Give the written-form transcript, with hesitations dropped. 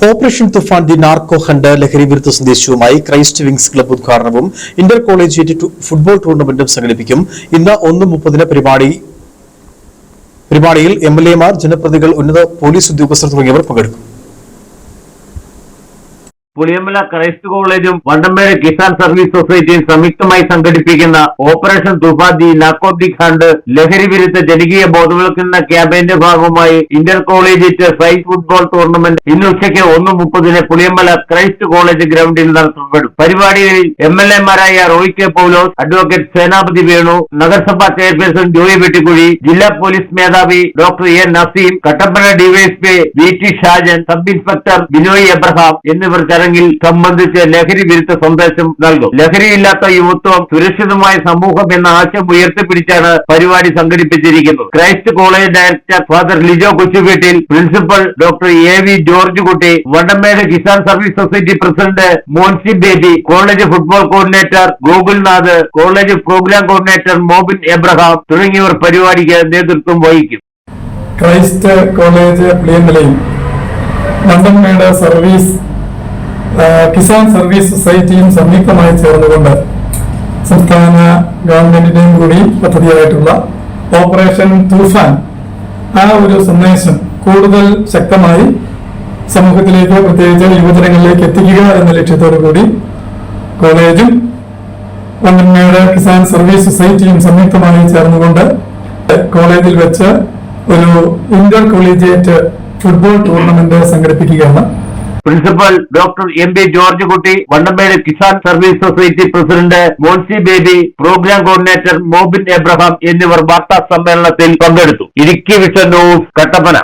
Operation Toofan the narco hunt ലഹരി വിരുദ്ധ സന്ദേശവുമായി ക്രൈസ്റ്റ് വിംഗ്സ് ക്ലബ്ബ് ഉദ്ഘാടനവും ഇന്റർ കോളേജിയേറ്റ് ഫുട്ബോൾ ടൂർണമെന്റും സംഘടിപ്പിക്കും. ഇന്ന് 1:30 പരിപാടിയിൽ എംഎൽഎമാർ, ജനപ്രതിനിധികൾ, ഉന്നത പോലീസ് ഉദ്യോഗസ്ഥർ തുടങ്ങിയവർ പങ്കെടുക്കും. പുളിയമല ക്രൈസ്റ്റ് കോളേജും വണ്ടമ്പേട് കിസാൻ സർവീസ് സൊസൈറ്റിയും സംയുക്തമായി സംഘടിപ്പിക്കുന്ന operation Toofan the narcotic hunt ലഹരി വിരുദ്ധ ജനകീയ ബോധവൽക്കരണ ക്യാമ്പയിന്റെ ഭാഗമായി inter collegiate flight football tournament ഇന്ന് ഉച്ചയ്ക്ക് 1:30 പുളിയമല ക്രൈസ്റ്റ് കോളേജ് ഗ്രൗണ്ടിൽ നടത്തപ്പെടും. പരിപാടികളിൽ എംഎൽഎമാരായ റോയ് കെ പൗലോസ്, അഡ്വക്കേറ്റ് സേനാപതി വേണു, നഗരസഭാ ചെയർപേഴ്സൺ ജോയി വെട്ടിക്കുഴി, ജില്ലാ പോലീസ് മേധാവി doctor A Naseem, Kattappana DYSP VT Shajan, sub inspector Binoy Abraham എന്നിവർ സംബന്ധിച്ച് ലഹരി വിരുദ്ധ സന്ദേശം നൽകും. ലഹരിയില്ലാത്ത യുവത്വം, സുരക്ഷിതമായ സമൂഹം എന്ന ആശയം ഉയർത്തിപ്പിടിച്ചാണ് പരിപാടി സംഘടിപ്പിച്ചിരിക്കുന്നത്. Christ college director father Lijo Kochuveettil, principal doctor AV George Kutty, Vandambedu Kisan service society president Moncy Baby, college football coordinator Gokulnath, college program coordinator Mobin Abraham തുടങ്ങിയവർ പരിപാടിക്ക് നേതൃത്വം വഹിക്കും. ക്രൈസ്റ്റ് കോളേജ് പുളിയമലയും വണ്ടമ്പേട് സർവീസ് കിസാൻ സർവീസ് സൊസൈറ്റിയും സംയുക്തമായി ചേർന്നുകൊണ്ട് സംസ്ഥാന ഗവൺമെന്റിന്റെയും കൂടി പദ്ധതിയായിട്ടുള്ള ഓപ്പറേഷൻ തൂഫാൻ ഒരു സന്ദേശം കൂടുതൽ ശക്തമായി സമൂഹത്തിലേക്ക്, പ്രത്യേകിച്ച് യുവജനങ്ങളിലേക്ക് എത്തിക്കുക എന്ന ലക്ഷ്യത്തോടു കൂടി കോളേജും വണ്ടമ്പേട് കിസാൻ സർവീസ് സൊസൈറ്റിയും സംയുക്തമായി ചേർന്നുകൊണ്ട് കോളേജിൽ വെച്ച് ഒരു ഇന്റർ കോളേജിയേറ്റ് ഫുട്ബോൾ ടൂർണമെന്റ് സംഘടിപ്പിക്കുകയാണ്. Principal doctor MB George Kutty, Vandambedu Kisan service society president Moncy Baby, program coordinator Mobin Abraham എന്നിവർ വാർത്താ സമ്മേളനത്തിൽ പങ്കെടുത്തു. Idukki vision news, Kattappana.